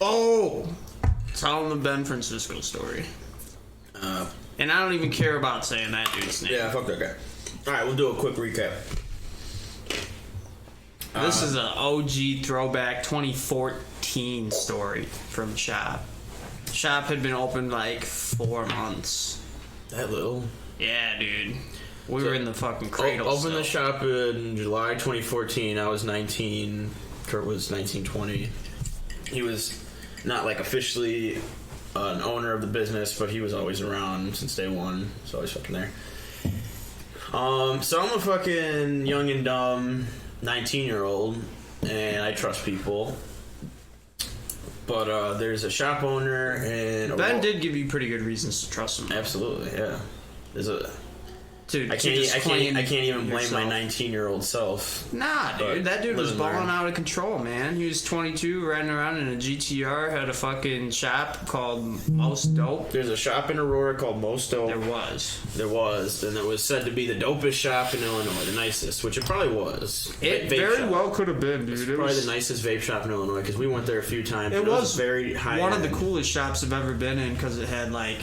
Oh! Tell him the Ben Francisco story. And I don't even care about saying that dude's name. Yeah, fuck that guy. Alright, we'll do a quick recap. This is an OG throwback 2014 story from Shop. Shop had been open like 4 months. That little? Yeah, dude. We were in the fucking cradle. Opened the shop in July 2014. I was 19. Kurt was 19, 20. He was not like officially an owner of the business, but he was always around since day one. He's always fucking there. So I'm a fucking young and dumb 19-year-old, and I trust people. But there's a shop owner and Ben did give you pretty good reasons to trust him. Absolutely, yeah. There's a Dude, I can't even blame my 19-year-old self. Nah, dude, that dude was balling out of control, man. He was 22, riding around in a GTR, had a fucking shop called Most Dope. There's a shop in Aurora called Most Dope. There was, and it was said to be the dopest shop in Illinois, the nicest, which it probably was. It very well could have been, dude. It was probably the nicest vape shop in Illinois because we went there a few times. It was very high. One of the coolest shops I've ever been in because it had like,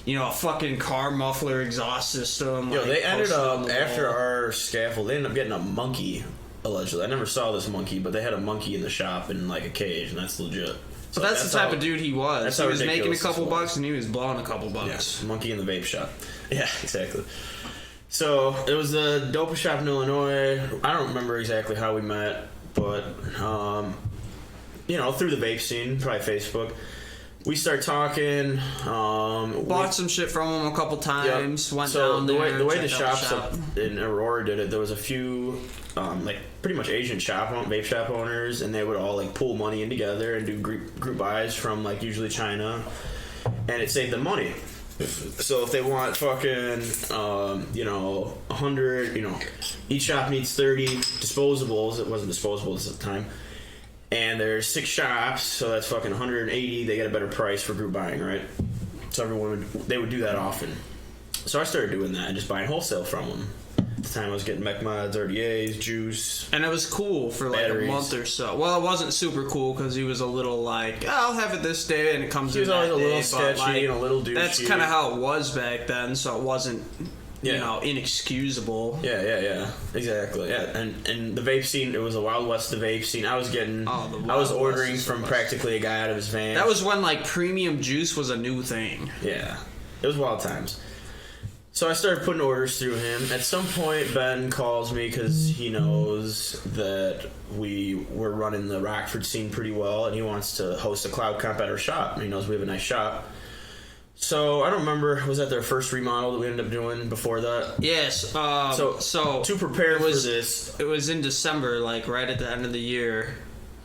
you know, a fucking car muffler exhaust system. Yo, like, they ended up, after our scaffold, they ended up getting a monkey, allegedly. I never saw this monkey, but they had a monkey in the shop in, like, a cage, and that's legit. So that's the type of dude he was. That's he how was making a couple was. bucks, and he was blowing a couple bucks. Yeah, monkey in the vape shop. Yeah, exactly. So, it was the dopest shop in Illinois. I don't remember exactly how we met, but, you know, through the vape scene, probably Facebook. We start talking. Bought some shit from him a couple times. Yep. Went down there. The way the shops in Aurora did it, there was a few, like pretty much Asian vape shop owners, and they would all like pool money in together and do group buys from like usually China, and it saved them money. So if they want fucking, you know, 100, you know, each shop needs 30 disposables. It wasn't disposables at the time. And there's 6 shops, so that's fucking 180. They get a better price for group buying, right? So they would do that often. So I started doing that and just buying wholesale from them. At the time I was getting mech mods, RDAs, juice. And it was cool for like batteries. A month or so. Well, it wasn't super cool because he was a little like, oh, I'll have it this day, and it comes in that day. He was always a little sketchy like, and a little douchey. That's kind of how it was back then, so it wasn't... You know, inexcusable. Yeah, exactly. Yeah, and the vape scene, it was a Wild West of the vape scene. I was ordering from practically a guy out of his van. That was when like premium juice was a new thing. Yeah, it was wild times. So I started putting orders through him. At some point, Ben calls me because he knows that we were running the Rockford scene pretty well, and he wants to host a cloud comp at our shop. And he knows we have a nice shop. So, I don't remember, was that their first remodel that we ended up doing before that? Yes. So to prepare for this... It was in December, like, right at the end of the year.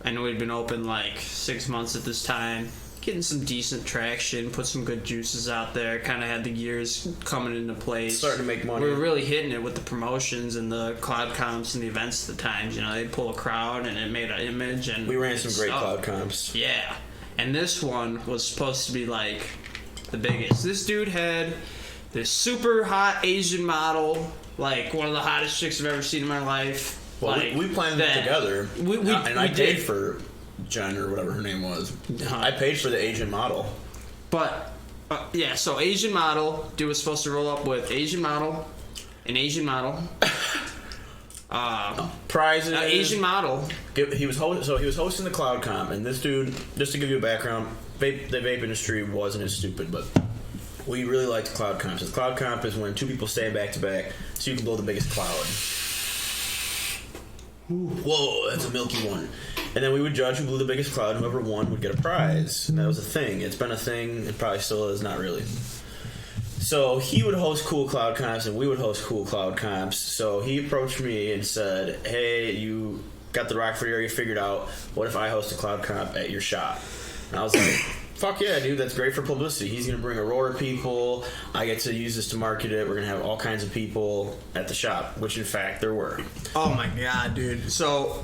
I know we'd been open, like, 6 months at this time. Getting some decent traction, put some good juices out there, kind of had the gears coming into place. Starting to make money. We were really hitting it with the promotions and the cloud comps and the events at the times. You know, they'd pull a crowd and it made an image. And we ran some great cloud comps. Yeah. And this one was supposed to be, like... the biggest. This dude had this super hot Asian model, like one of the hottest chicks I've ever seen in my life. Well, like we planned it together, and I paid for Jen or whatever her name was. I paid for the Asian model. But yeah, so Asian model, dude was supposed to roll up with Asian model, an Asian model. Prizes. Asian model. He was hosting the Cloud Comp, and this dude, just to give you a background, the vape industry wasn't as stupid, but we really liked Cloud Comps. The Cloud Comp is when 2 people stand back to back, so you can blow the biggest cloud. Whoa, that's a milky one. And then we would judge who blew the biggest cloud, and whoever won would get a prize. And that was a thing. It's been a thing. It probably still is, not really. So he would host cool cloud comps, and we would host cool cloud comps. So he approached me and said, hey, you got the Rockford area figured out. What if I host a cloud comp at your shop? And I was like, fuck yeah, dude, that's great for publicity. He's going to bring Aurora people. I get to use this to market it. We're going to have all kinds of people at the shop, which in fact there were. Oh my God, dude. So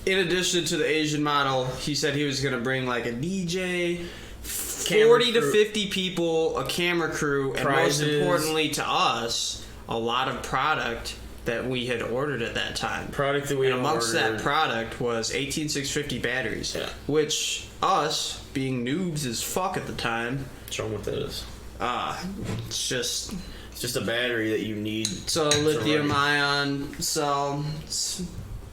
in addition to the Asian model, he said he was going to bring like a DJ, 40 to 50 people, a camera crew, and prizes. Most importantly to us, a lot of product that we had ordered at that time. Product that we and amongst ordered. that product was 18650 batteries, which us being noobs as fuck at the time. Show them what that is. It's just a battery that you need. So lithium ion cell. It's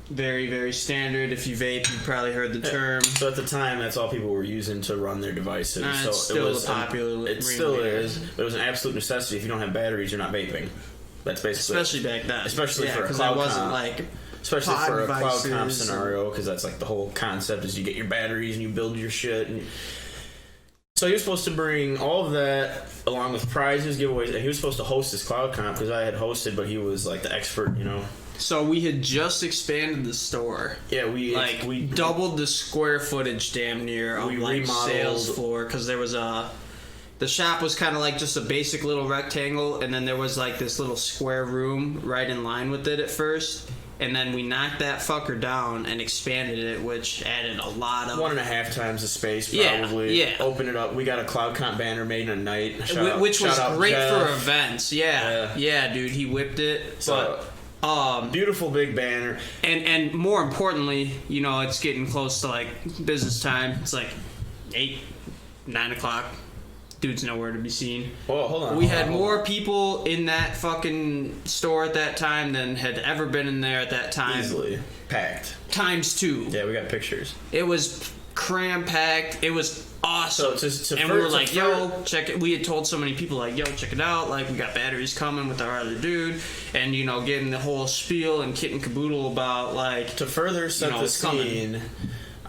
very, very standard. If you vape, you've probably heard the term. So at the time, that's all people were using to run their devices. So it's still it was a popular. It still is. But it was an absolute necessity. If you don't have batteries, you're not vaping. That's basically. Especially back then. Especially for a cloud wasn't comp. Especially for a cloud comp scenario, because that's like the whole concept is you get your batteries and you build your shit. So he was supposed to bring all of that along with prizes, giveaways, and he was supposed to host this cloud comp because I had hosted, but he was like the expert, you know. So we had just expanded the store. Yeah, we doubled the square footage, damn near, of like sales floor, because there was the shop was kind of like just a basic little rectangle, and then there was like this little square room right in line with it at first. And then we knocked that fucker down and expanded it, which added a lot of 1.5 times the space, probably. Yeah. Open it up. We got a cloud comp banner made in a night, which was great Jeff. for events. Yeah, dude, he whipped it. So, beautiful big banner, and more importantly, you know, it's getting close to like business time. It's like 8-9 o'clock. Dude's nowhere to be seen. Well, hold on. We had more people in that fucking store at that time than had ever been in there at that time. Easily packed. ×2. Yeah, we got pictures. It was cram packed. It was awesome. We were like, yo, check it. We had told so many people, like, yo, check it out. Like, we got batteries coming with our other dude. And, you know, getting the whole spiel and kit and caboodle about, like, to further set the scene.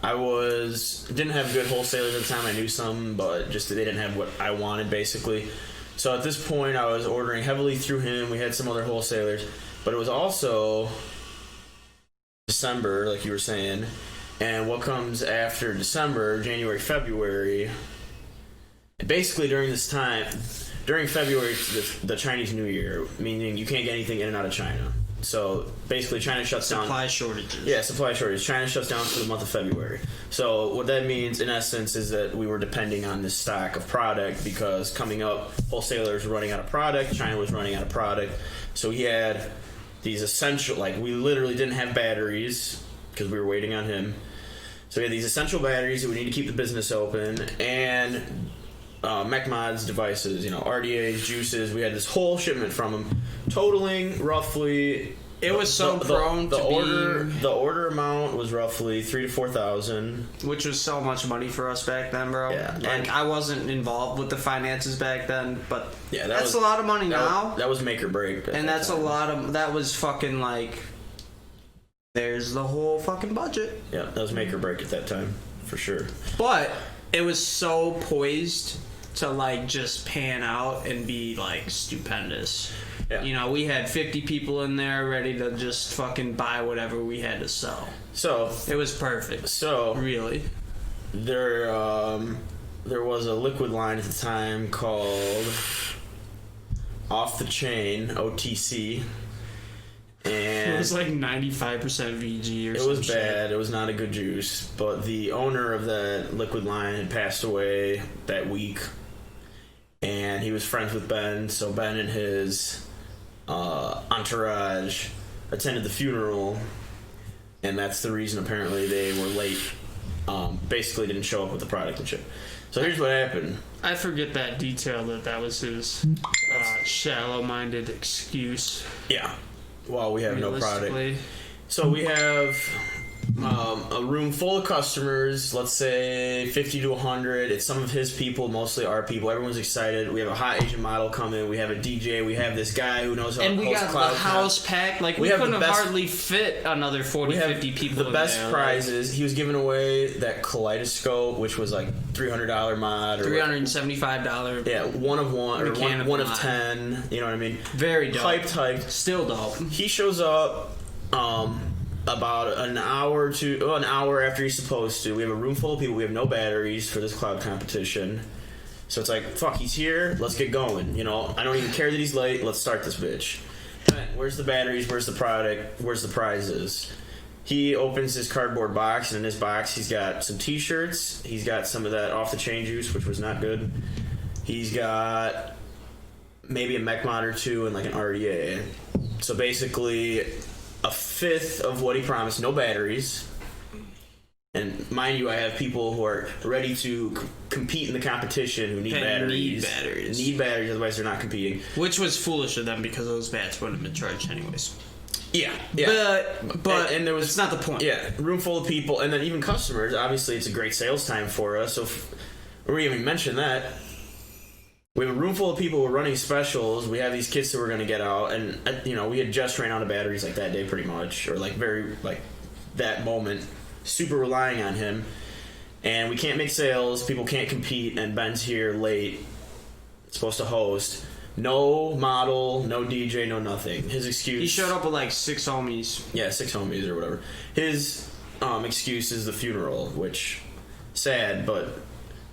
Didn't have good wholesalers at the time. I knew some, but just they didn't have what I wanted, basically. So at this point, I was ordering heavily through him. We had some other wholesalers, but it was also December, like you were saying. And what comes after December, January, February, basically during this time, during February, the Chinese New Year, meaning you can't get anything in and out of China. So basically, China shuts down. Supply shortages. Yeah, supply shortages. China shuts down for the month of February. So what that means, in essence, is that we were depending on this stock of product because coming up, wholesalers were running out of product. China was running out of product. So he had these essential, like we literally didn't have batteries because we were waiting on him. So we had these essential batteries that we need to keep the business open and mech mods devices, you know, RDAs, juices. We had this whole shipment from them, totaling roughly. It was the order amount was roughly 3,000 to 4,000, which was so much money for us back then, bro. Yeah, like I wasn't involved with the finances back then, but yeah, that's a lot of money now. That was make or break, and that's a lot of. That was fucking like. There's the whole fucking budget. Yeah, that was make or break at that time, for sure. But it was so poised to like just pan out and be like stupendous. Yeah. You know, we had 50 people in there ready to just fucking buy whatever we had to sell. So it was perfect. So really, there was a liquid line at the time called Off the Chain (OTC), and it was like 95% VG or something. It was bad. It was not a good juice. But the owner of that liquid line had passed away that week. And he was friends with Ben, so Ben and his entourage attended the funeral, and that's the reason apparently they were late. Basically didn't show up with the product and shit. So here's what happened. I forget that detail that was his shallow-minded excuse. Yeah. Well, we have no product. So we have a room full of customers, let's say 50 to 100. It's some of his people, mostly our people. Everyone's excited. We have a hot Asian model coming. We have a DJ. We have this guy who knows how to host cloud. And we got the house packed. Like, we couldn't hardly fit another 40, 50 people the best prizes. He was giving away that kaleidoscope, which was like $300 mod. Or $375. Yeah, one of one. Or one of 10. You know what I mean? Very dope. Hyped. Still dope. He shows up about an hour after he's supposed to. We have a room full of people. We have no batteries for this cloud competition. So it's like, fuck, he's here. Let's get going. You know, I don't even care that he's late. Let's start this bitch. Where's the batteries? Where's the product? Where's the prizes? He opens his cardboard box, and in his box he's got some t-shirts. He's got some of that Off the Chain juice, which was not good. He's got maybe a mech mod or two and like an RDA. So basically, a fifth of what he promised, no batteries. And mind you, I have people who are ready to compete in the competition who need batteries. Need batteries, otherwise they're not competing. Which was foolish of them because those bats wouldn't have been charged anyways. Yeah. But and there was, it's not the point. Yeah, room full of people, and then even customers. Obviously, it's a great sales time for us. So, we didn't even mention that. We have a room full of people. We're running specials. We have these kits that we're going to get out, and we had just ran out of batteries like that day, pretty much, or like very like that moment. Super relying on him, and we can't make sales. People can't compete, and Ben's here late. Supposed to host. No model, no DJ, no nothing. His excuse... He showed up with like 6 homies. Yeah, 6 homies or whatever. His excuse is the funeral, which... Sad, but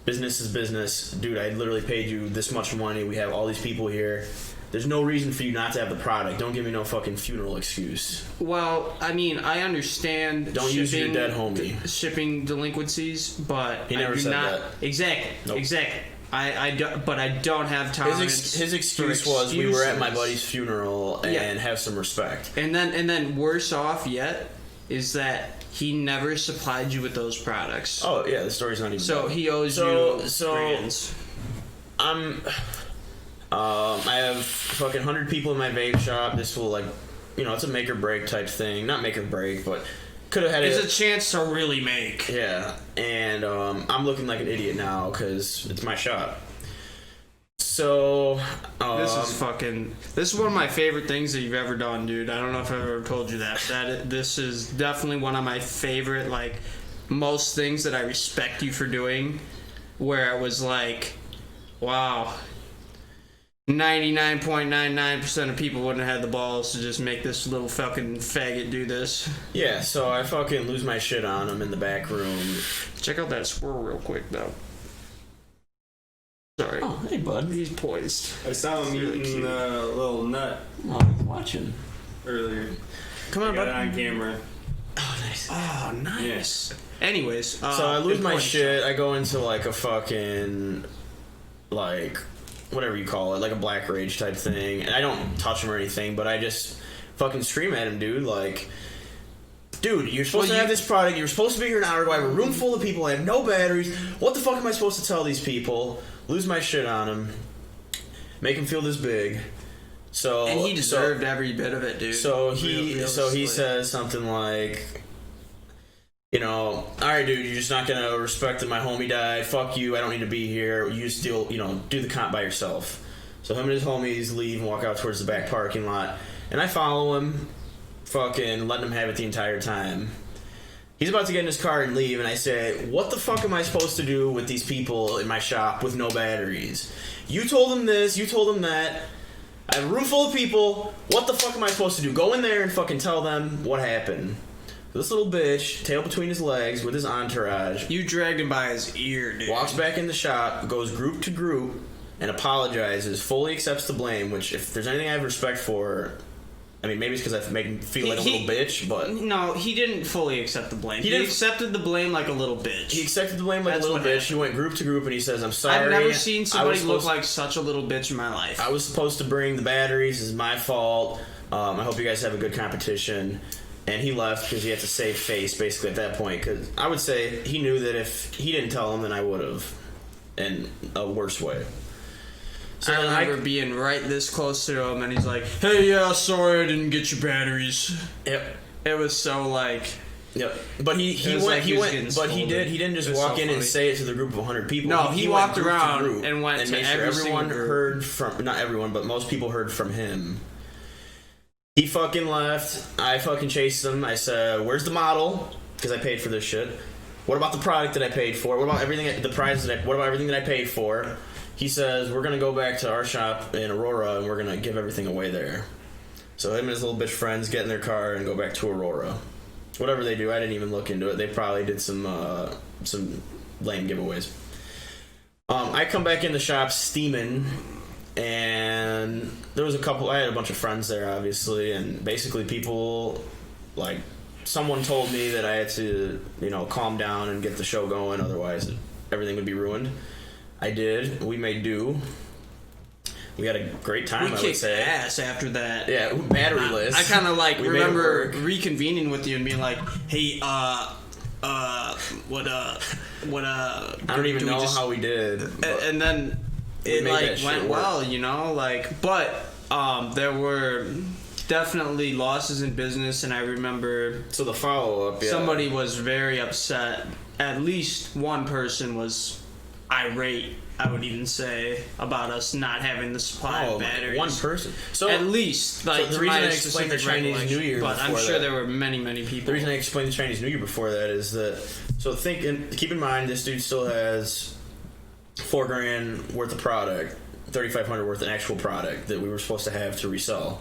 business is business. Dude, I literally paid you this much money. We have all these people here. There's no reason for you not to have the product. Don't give me no fucking funeral excuse. Well, I mean, I understand... Don't use your dead homie. Shipping delinquencies, but... He never said that. Exactly. Nope. Exactly. But I don't have time. His excuse was we were at my buddy's funeral and have some respect. And then worse off yet is that he never supplied you with those products. Oh yeah, the story's not even. So done. He owes you brands. I have fucking 100 people in my vape shop. This will it's a make or break type thing. Not make or break, but. Could have had it's a chance to really make. Yeah, and I'm looking like an idiot now because it's my shop. So this is one of my favorite things that you've ever done, dude. I don't know if I've ever told you that. This is definitely one of my favorite, most things that I respect you for doing. Where it was like, wow. 99.99% of people wouldn't have had the balls to just make this little fucking faggot do this. Yeah, so I fucking lose my shit on him in the back room. Check out that squirrel real quick, though. Sorry. Oh, hey, bud. He's poised. I saw him eating a little nut. Oh, he's watching. Earlier. Come on, got bud. it on camera. Oh, nice. Oh, nice. Yes. Anyways. So I lose my shit. I go into, a fucking, whatever you call it, like a black rage type thing. And I don't touch him or anything, but I just fucking scream at him, dude. Dude, you're supposed to have this product. You're supposed to be here an hour ago. I have a room full of people. I have no batteries. What the fuck am I supposed to tell these people? Lose my shit on him. Make him feel this big. And he deserved every bit of it, dude. So he says something like... alright, dude, you're just not gonna respect that my homie died. Fuck you, I don't need to be here. You still, do the comp by yourself. So him and his homies leave and walk out towards the back parking lot. And I follow him, fucking letting him have it the entire time. He's about to get in his car and leave, and I say, what the fuck am I supposed to do with these people in my shop with no batteries? You told them this, you told them that. I have a room full of people. What the fuck am I supposed to do? Go in there and fucking tell them what happened. This little bitch, tail between his legs, with his entourage. You dragged him by his ear, dude. Walks back in the shop, goes group to group, and apologizes, fully accepts the blame, which, if there's anything I have respect for, I mean, maybe it's because I've made him feel like a little bitch, but... No, he didn't fully accept the blame. He accepted the blame like a little bitch. He accepted the blame like a little bitch. He went group to group, and he says, I'm sorry. I've never seen somebody look like such a little bitch in my life. I was supposed to bring the batteries. This is my fault. I hope you guys have a good competition. And he left because he had to save face, basically, at that point. Because I would say he knew that if he didn't tell him, then I would have. In a worse way. So I remember being right this close to him, and he's like, hey, yeah, sorry I didn't get your batteries. Yep. It was so, Yep. But he didn't just walk in and say it to the group of 100 people. No, he walked went around and went to made sure every everyone single heard from, not everyone, but most people heard from him. He fucking left. I fucking chased him. I said, where's the model? Because I paid for this shit. What about the product that I paid for? What about everything, what about everything that I paid for? He says, we're going to go back to our shop in Aurora and we're going to give everything away there. So him and his little bitch friends get in their car and go back to Aurora. Whatever they do, I didn't even look into it. They probably did some lame giveaways. I come back in the shop steaming, and there was I had a bunch of friends there, obviously, and basically people, someone told me that I had to, calm down and get the show going, otherwise everything would be ruined. I did. We made do. We had a great time, We I would kicked say. ass after that. Yeah, batteryless. I kind of like We made it remember work. reconvening with you and being like, "Hey, what I don't even know how we did. but And then we it made like that shit went work. well, you know, like. But there were definitely losses in business, and I remember So the follow-up, yeah. somebody was very upset. At least one person was irate, I would even say, about us not having the supply of batteries. one person. So At least, like, the to reason my I explained the specific Chinese New Year but I'm before sure that- there were many, many people. the reason I explained the Chinese New Year before that is that, so keep in mind, this dude still has $4,000 worth of product, $3,500 worth of actual product that we were supposed to have to resell.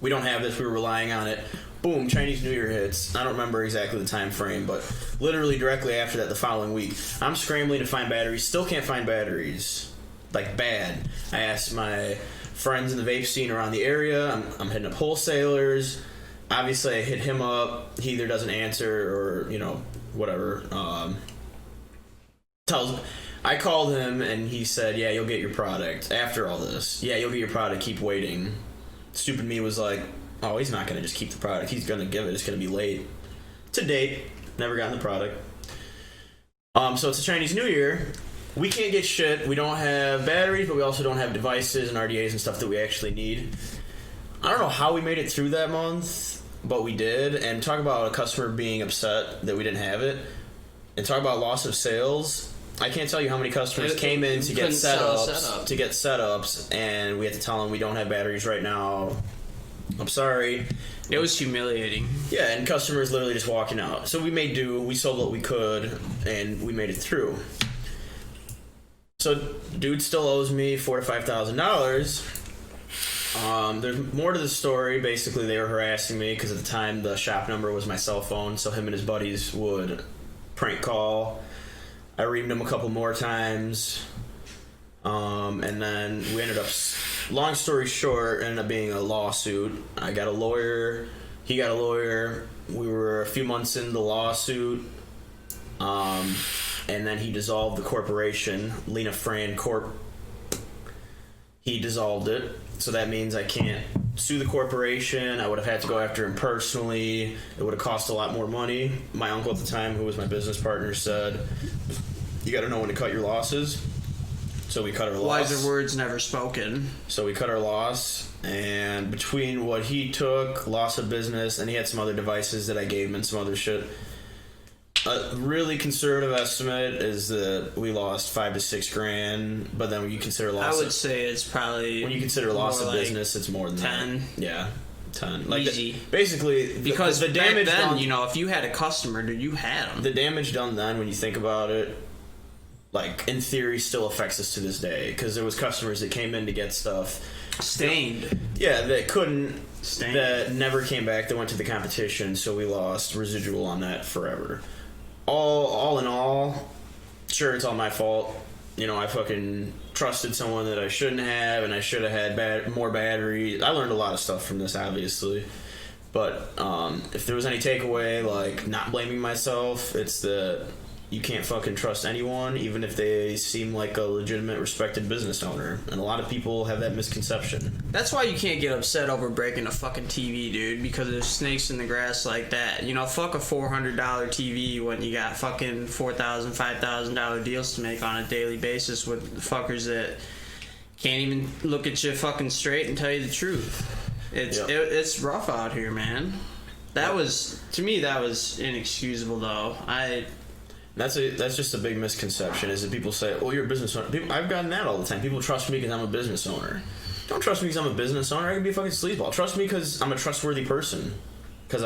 We don't have this. We were relying on it. Boom, Chinese New Year hits. I don't remember exactly the time frame, but literally directly after that, the following week, I'm scrambling to find batteries. Still can't find batteries. Like, bad. I asked my friends in the vape scene around the area. I'm hitting up wholesalers. Obviously, I hit him up. He either doesn't answer or, whatever. I called him and he said, yeah, you'll get your product. After all this, yeah, you'll get your product. Keep waiting. Stupid me was like, oh, he's not going to just keep the product. He's going to give it. It's going to be late. To date, never gotten the product. So it's a Chinese New Year. We can't get shit. We don't have batteries, but we also don't have devices and RDAs and stuff that we actually need. I don't know how we made it through that month, but we did. And talk about a customer being upset that we didn't have it. And talk about loss of sales. I can't tell you how many customers came in to get setups, and we had to tell them we don't have batteries right now. I'm sorry. It was humiliating. Yeah, and customers literally just walking out. So we made do. We sold what we could, and we made it through. So dude still owes me $4,000 to $5,000. There's more to the story. Basically, they were harassing me because at the time the shop number was my cell phone, so him and his buddies would prank call. I reamed him a couple more times, and then we ended up. Long story short, ended up being a lawsuit. I got a lawyer. He got a lawyer. We were a few months into the lawsuit, and then he dissolved the corporation, Lena Fran Corp. He dissolved it, so that means I can't sue the corporation. I would have had to go after him personally. It would have cost a lot more money. My uncle at the time, who was my business partner, said, you got to know when to cut your losses. So we cut our loss. Wiser words never spoken. So we cut our loss, and between what he took, loss of business, and he had some other devices that I gave him and some other shit, a really conservative estimate is that we lost $5,000 to $6,000. But then when you consider loss, I would say it's probably when you consider loss more of like business, it's more than 10. that. Yeah, 10. Like Easy. Basically, because the damage back then, done, if you had a customer, dude, you had them. the damage done then, when you think about it, like, in theory, still affects us to this day. Because there was customers that came in to get stuff. Stained. Yeah, that couldn't. Stained. That never came back. That went to the competition, so we lost residual on that forever. All in all, sure, it's all my fault. I fucking trusted someone that I shouldn't have, and I should have had more batteries. I learned a lot of stuff from this, obviously. But if there was any takeaway, like, not blaming myself, it's that you can't fucking trust anyone, even if they seem like a legitimate, respected business owner. And a lot of people have that misconception. That's why you can't get upset over breaking a fucking TV, dude, because there's snakes in the grass like that. Fuck a $400 TV when you got fucking $4,000, $5,000 deals to make on a daily basis with fuckers that can't even look at you fucking straight and tell you the truth. It's rough out here, man. To me, that was inexcusable, though. That's just a big misconception, is that people say, "Oh, you're a business owner." I've gotten that all the time. People trust me because I'm a business owner. Don't trust me because I'm a business owner. I can be a fucking sleazeball. Trust me because I'm a trustworthy person. Because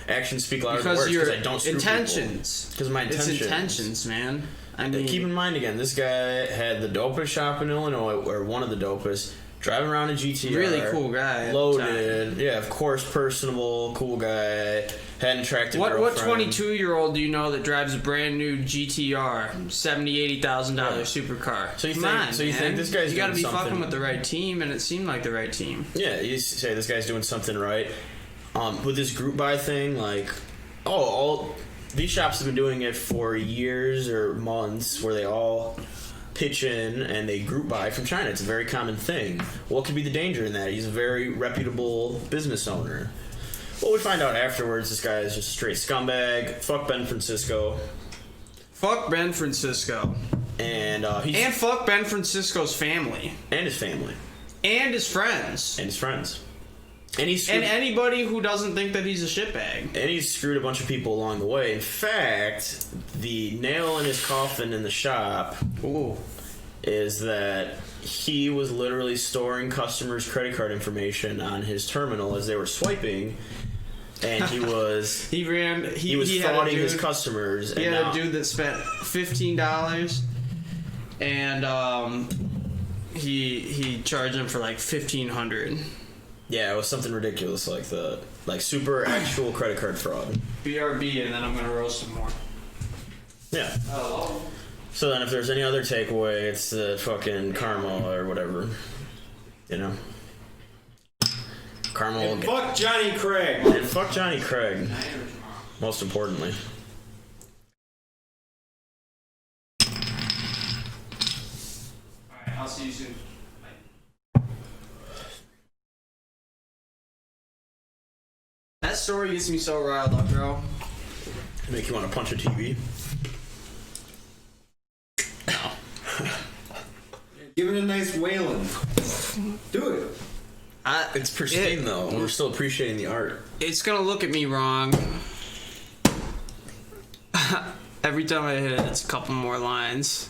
actions speak louder than words. Because I don't screw intentions. Because my intentions. It's intentions, man. I mean, keep in mind again, this guy had the dopest shop in Illinois, or one of the dopest. Driving around a GTR. Really cool guy. Loaded. Yeah, of course, personable, cool guy. Hadn't attracted What girlfriend. 22-year-old do you know that drives a brand new GTR, $70,000-$80,000 supercar? So you Come think on, this guy's you got to doing be something. fucking with the right team, and it seemed like the right team. Yeah, you say this guy's doing something right. With this group buy thing, like, all these shops have been doing it for years or months, where they all pitch in and they group buy from China. It's a very common thing. What could be the danger in that? He's a very reputable business owner. Well, we find out afterwards this guy is just a straight scumbag. Fuck Ben Francisco. Fuck Ben Francisco. And and fuck Ben Francisco's family. And his family. And his friends. And his friends. And anybody who doesn't think that he's a shitbag. And he's screwed a bunch of people along the way. In fact, the nail in his coffin in the shop is that he was literally storing customers' credit card information on his terminal as they were swiping. And he was he was frauding his customers. He had a dude that spent $15 and he charged him for like $1,500. Yeah, it was something ridiculous like that. Like super actual credit card fraud. BRB, and then I'm gonna roast him more. Yeah. Oh. So then if there's any other takeaway, it's the fucking karma or whatever. You know? Karma will get... Fuck Johnny Craig. And fuck Johnny Craig. Most importantly. Alright, I'll see you soon. That story gets me so riled up, bro. Make you want to punch a TV? Give it a nice wailing. Do it. It's pristine, though. We're still appreciating the art. It's gonna look at me wrong. Every time I hit it, it's a couple more lines.